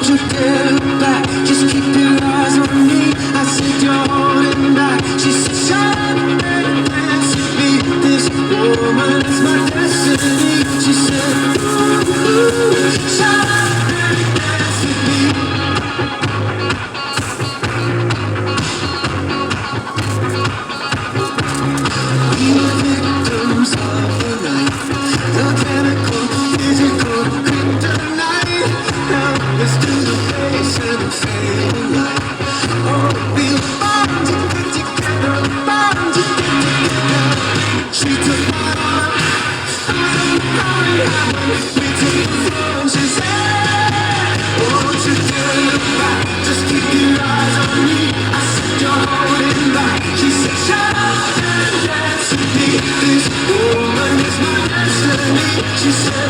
you dare look back, just keep your eyes on me. I said you're holding back. She said shut up and dance with me. This woman is my destiny. She said ooh, shut up and dance with me. We were victims of the night, the chemical, physical kryptonite. Now let's do the face and the fading light. Oh, we were born to get together, born to get together. She took my arm, we took the floor and she said, won't you turn it back, just keep your eyes on me. I said you're holding back. She said shut up and dance with me. This woman is my destiny. She said